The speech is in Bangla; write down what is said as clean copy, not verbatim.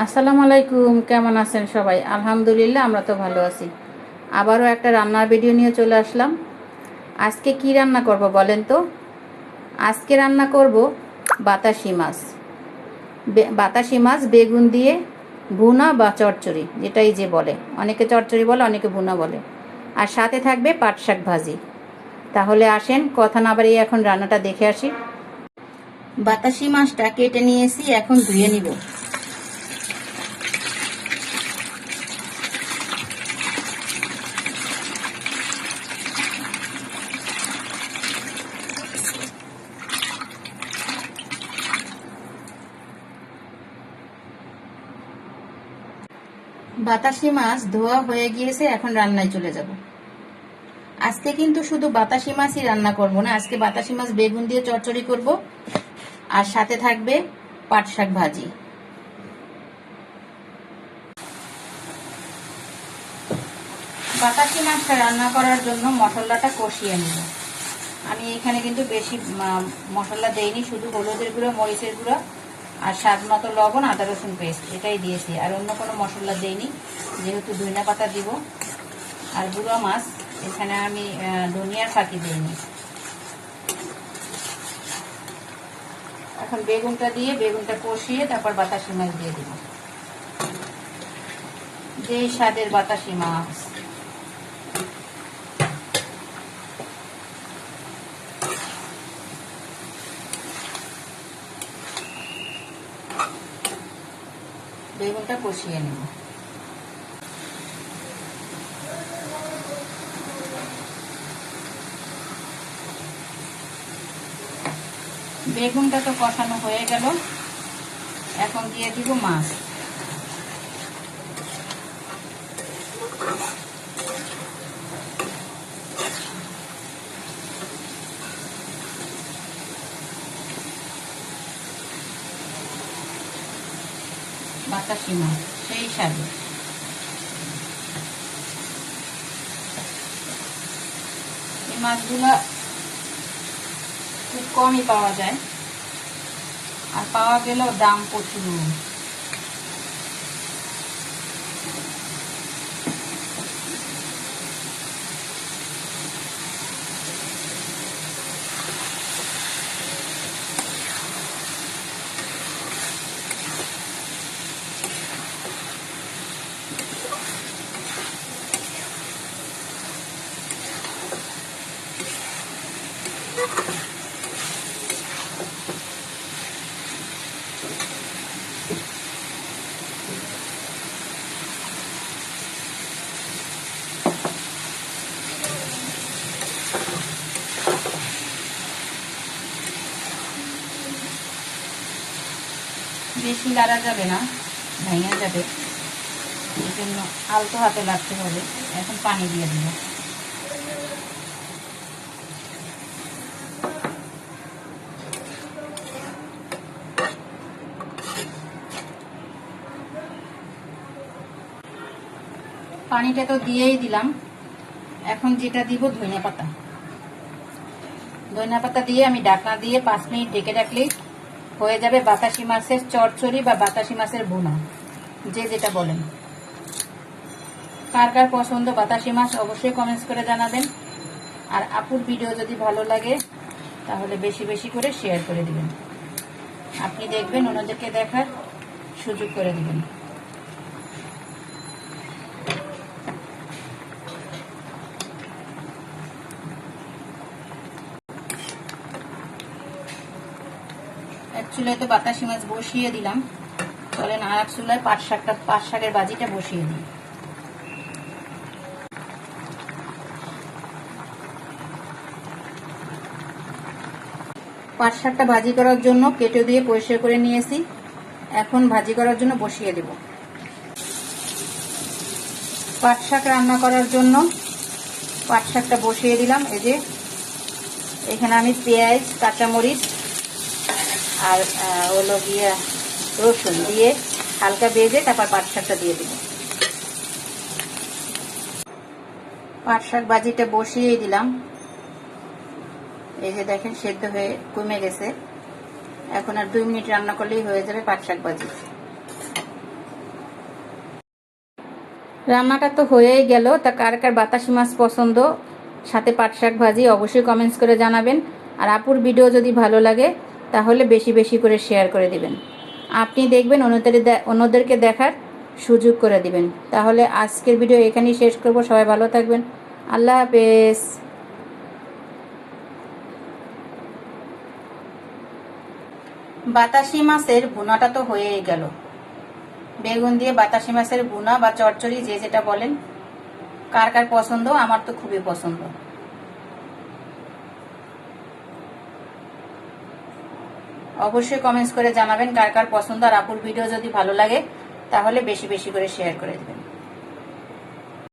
আসসালামু আলাইকুম, কেমন আছেন সবাই? আলহামদুলিল্লাহ, আমরা তো ভালো আছি। আবারও একটা রান্নার ভিডিও নিয়ে চলে আসলাম। আজকে কি রান্না করব বলেন তো? আজকে রান্না করব বাতাসি মাছ। বাতাসি মাছ বেগুন দিয়ে ভুনা বা চচ্চড়ি, যেটাই যে বলে, অনেকে চচ্চড়ি বলে, অনেকে ভুনা বলে। আর সাথে থাকবে পাট শাক ভাজি। তাহলে আসেন, কথা না বাড়িয়ে এখন রান্নাটা দেখে আসি। বাতাসি মাছটা কেটে নিয়েছি, এখন ধুয়ে নিব। বাতাসি মাছ ধোয়া হয়ে গিয়েছে, এখন রান্নায় চলে যাব। আজকে কিন্তু শুধু বাতাসি মাছই রান্না করব না, আজকে বাতাসি মাছ বেগুন দিয়ে চচ্চড়ি করব, আর সাথে থাকবে পাট শাক ভাজি। বাতাসি মাছটা রান্না করার জন্য মশলাটা কষিয়ে নেব। আমি এখানে কিন্তু বেশি মশলা দেইনি, শুধু হলুদের গুঁড়ো, মরিচের গুঁড়ো আর স্বাদ মতো লবণ, আদা রসুন পেস্ট, এটাই দিয়েছি। আর অন্য কোনো মশলা দেইনি, যেহেতু ধনিয়া পাতা দিব। আর গুঁড়ো মাছ এখানে আমি ধনিয়ার ফাঁকি দিইনি। এখন বেগুনটা দিয়ে বেগুনটা কষিয়ে তারপর বাতাসি মাছ দিয়ে দিব। যেই স্বাদের বাতাসি মাছ। বেগুনটা কষিয়ে নেব। বেগুনটা তো কষানো হয়ে গেল, এখন দিয়ে দিব মাছ। বাতাসি মাছ সেই স্বাদে। এই মাছগুলো খুব কমই পাওয়া যায়, আর পাওয়া গেলেও দাম প্রচুর। বেশি লাড়া যাবে না, ভেঙে যাবে, এই জন্য আলতো হাতে লাগতে হবে। এখন পানি দিয়ে দিব। পানিটা তো দিয়েই দিলাম, এখন যেটা দিব ধনিয়া পাতা। ধনিয়া পাতা দিয়ে আমি ঢাকনা দিয়ে 5 মিনিট ঢেকে রাখলেই হয়ে যাবে বাতাসি মাছের চচ্চড়ি বা বাতাসি মাছের ভুনা, যে যেটা বলেন। কার কার পছন্দ বাতাসি মাছ অবশ্যই কমেন্টস করে জানাবেন। আর আপুর ভিডিও যদি ভালো লাগে তাহলে বেশি বেশি করে শেয়ার করে দিবেন। আপনি দেখবেন, অন্যদেরকে দেখার সুযোগ করে দিবেন। এক চুলায় তো বাতাসি মাছ বসিয়ে দিলাম, চলেন আর এক চুলায় পাট শাকের ভাজিটা বসিয়ে দিই। পাট শাকটা ভাজি করার জন্য কেটে দিয়ে পরিষ্কার করে নিয়েছি, এখন ভাজি করার জন্য বসিয়ে দেব। পাট শাক রান্না করার জন্য পাট শাকটা বসিয়ে দিলাম। এই যে এখানে আমি পেঁয়াজ, কাঁচামরিচ আর হলো গিয়ে রসুন দিয়ে হালকা ভেজে তারপর পাট শাকটা দিয়ে দিব। পাট শাক ভাজিটা বসিয়ে দিলাম। এই যে দেখেন সেদ্ধ হয়ে কমে গেছে। এখন আর 2 মিনিট রান্না করলেই হয়ে যাবে পাট শাক ভাজি। রান্নাটা তো হয়েই গেল। তা কার কার বাতাসি মাছ পছন্দ, সাথে পাট শাক ভাজি, অবশ্যই কমেন্টস করে জানাবেন। আর আপুর ভিডিও যদি ভালো লাগে তাহলে বেশি বেশি করে শেয়ার করে দিবেন। আপনি দেখবেন অন্যদেরকে দেখার সুযোগ করে দিবেন। তাহলে আজকের ভিডিও এখানেই শেষ করব। সবাই ভালো থাকবেন। আল্লাহ হাফেজ। বাতাসি মাছের ভুনাটা তো হয়েই গেল। বেগুন দিয়ে বাতাসি মাছের ভুনা বা চচ্চড়ি, যে যেটা বলেন, কার কার পছন্দ? আমার তো খুবই পছন্দ। অবশ্যই কমেন্টস করে জানাবেন কার কার পছন্দ। আর আপুর ভিডিও যদি ভালো লাগে তাহলে বেশি বেশি করে শেয়ার করে দেবেন।